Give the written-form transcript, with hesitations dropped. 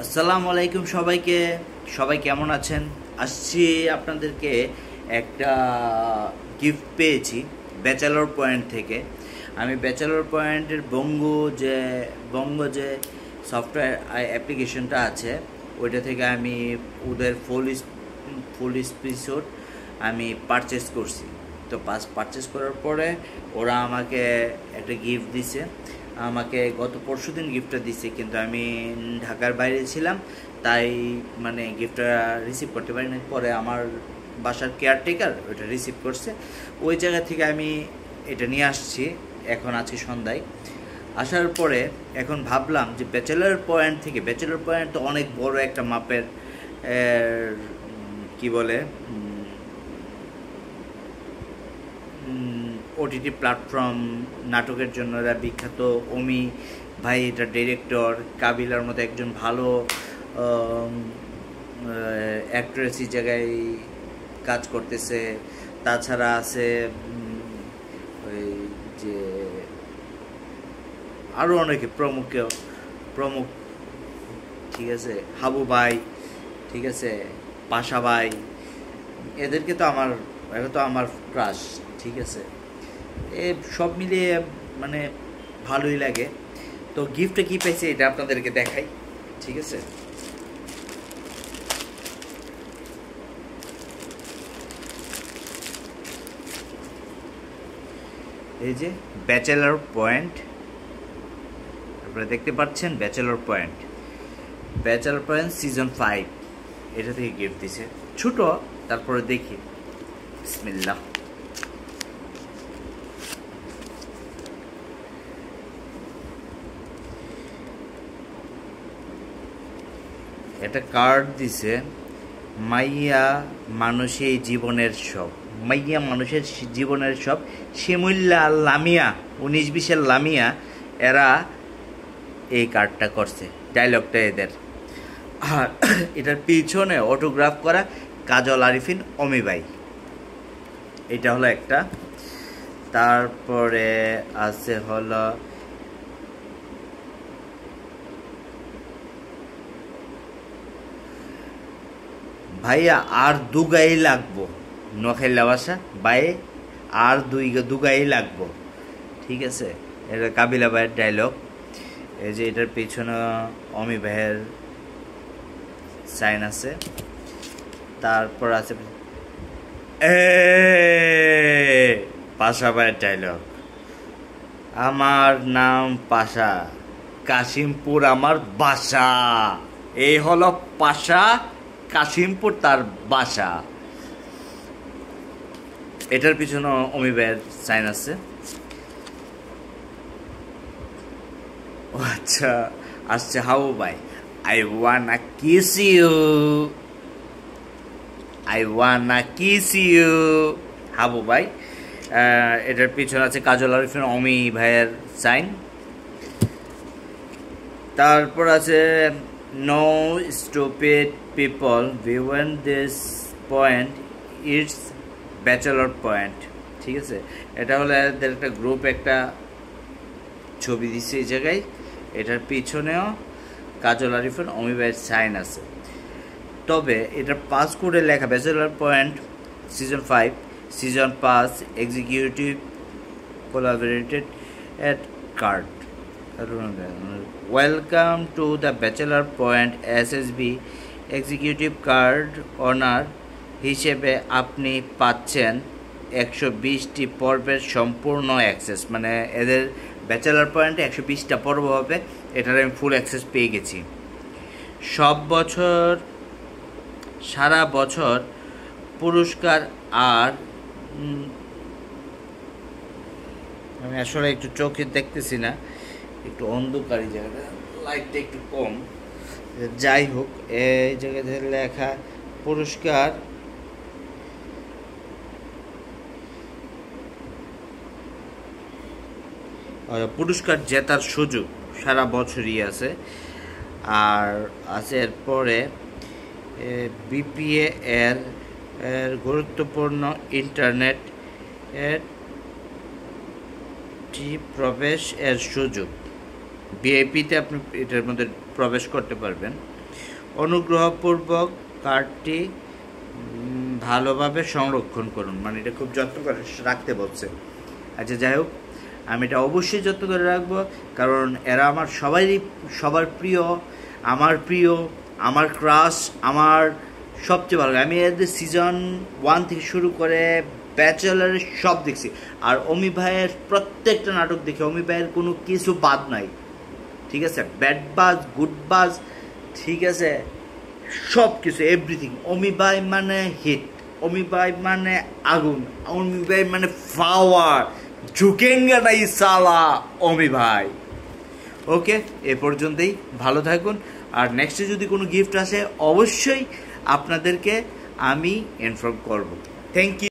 আসসালামু আলাইকুম সবাইকে। সবাই কেমন আছেন? আসছি আপনাদেরকে একটা গিফট পেয়েছি ব্যাচেলর পয়েন্ট থেকে। আমি ব্যাচেলর পয়েন্টের বঙ্গ যে সফটওয়্যার অ্যাপ্লিকেশনটা আছে ওইটা থেকে আমি ওদের ফুল এপিসোড আমি পারচেস করছি। তো পারচেস করার পরে ওরা আমাকে একটা গিফট দিছে। আমাকে গত পরশুদিন গিফটটা দিছে, কিন্তু আমি ঢাকার বাইরে ছিলাম, তাই মানে গিফটটা রিসিভ করতে পারিনি। পরে আমার বাসার কেয়ারটেকার ওটা রিসিভ করছে। ওই জায়গা থেকে আমি এটা নিয়ে আসছি এখন আজকে সন্ধ্যায়। আসার পরে এখন ভাবলাম যে ব্যাচেলর পয়েন্ট তো অনেক বড় একটা মাপের কি বলে ওটিটি প্ল্যাটফর্ম। নাটকের জন্য এরা বিখ্যাত। অমি ভাই এটা ডিরেক্টর, কাবিলার মতো একজন ভালো অ্যাক্ট্রেস এই জায়গায় কাজ করতেছে। তাছাড়া আছে ওই যে আরও অনেকে প্রমুখ, ঠিক আছে, হাবু ভাই, ঠিক আছে, পাশা ভাই, এদেরকে তো আমার ক্রাশ, ঠিক আছে। এ সব মিলিয়ে মানে ভালোই লাগে। তো গিফটে কি পাইছে এটা আপনাদেরকে দেখাই, ঠিক আছে। এই যে ব্যাচেলর পয়েন্ট, আপনারা দেখতে পাচ্ছেন ব্যাচেলর পয়েন্ট সিজন 5 এটা থেকে গিফট দিছে। ছোট, তারপরে দেখি, বিসমিল্লাহ। একটা কার্ড দিছে, মাইয়া মানুষের জীবনের সব শিমুল্লা লামিয়া 19-20 লামিয়া এরা এই কার্ডটা করছে, ডায়লগটা এদের। আর এটার পিছনে অটোগ্রাফ করা কাজল আরিফিন অমি ভাই, এটা হলো একটা। তারপরে আছে হলো ভাইয়া আর দুগাই লাগবো, নোয়াখাইলা ভাষা, ভাই আর দুগাই লাগবো, ঠিক আছে। এটা কাবিলা ভাইয়ের ডায়লগ। এই যে এটার পিছনে অমি ভাইয়ের সাইন আছে। তারপর আছে পাশা ভাইয়ের ডায়লগ, আমার নাম পাশা, কাশিমপুর আমার বাসা। এই হলো পাশা, কাশিমপুর তার বাসা। এটার পিছনে অমি ভাইয়ের সাইন আছে। ও আচ্ছা, আসছে হাবু ভাই, I wanna kiss you, Habu ভাই। এটার পিছনে আছে কাজল আরিফিন অমি ভাইয়ের সাইন। তারপর আছে no stupid people beyond this point, it's bachelor point, ঠিক আছে। এটা হলো এদের একটা গ্রুপ, একটা ছবি দিচ্ছে এই জায়গায়। এটার পিছনেও কাজল আরিফিন অমি ভাইয়ের সাইন আছে। তবে এটা পাস করে লেখা bachelor point season 5 season 5 executive collaborated at card. Welcome to the bachelor point SSB executive card honour হিসেবে আপনি পাচ্ছেন 120টি পর্বের সম্পূর্ণ অ্যাক্সেস। মানে এদের ব্যাচেলর পয়েন্টে 120টা পর্ব হবে, এটার আমি ফুল অ্যাক্সেস পেয়ে গেছি। সারা বছর পুরস্কার। আর আমি আসলে একটু চোখে দেখতেছি না, একটু অন্ধকারী জায়গাটা, লাইটটা একটু কম। যাই হোক, এই জায়গাতে লেখা পুরস্কার জেতার সুযোগ সারা বছরই আছে। আর আছে এরপরে বিপিএ এর গুরুত্বপূর্ণ ইন্টারনেট প্রবেশ এর সুযোগ। ভিআইপিতে আপনি এটার মধ্যে প্রবেশ করতে পারবেন। অনুগ্রহপূর্বক কার্ডটি ভালোভাবে সংরক্ষণ করুন, মানে এটা খুব যত্ন করে রাখতে বলছে। আচ্ছা যাই হোক, আমি এটা অবশ্যই যত্ন করে রাখবো, কারণ এরা আমার সবার প্রিয়, আমার ক্রাশ, আমার সবচেয়ে ভালো। আমি এদের সিজন 1 থেকে শুরু করে ব্যাচেলারের সব দেখছি, আর অমি ভাইয়ের প্রত্যেকটা নাটক দেখি, অমি ভাইয়ের কোনো কিছু বাদ নাই, ঠিক আছে? ব্যাড বাজ, গুড বাজ, ঠিক আছে, সব কিছু, এভরিথিং। অমি ভাই মানে হিট, অমি ভাই মানে আগুন, অমি ভাই মানে পাওয়ার, ঝুঁকেঙ্গা নাই সালা অমি ভাই। ওকে, এ পর্যন্তই, ভালো থাকুন। আর নেক্সটে যদি কোনো গিফট আসে অবশ্যই আপনাদেরকে আমি ইনফর্ম করব। Thank you.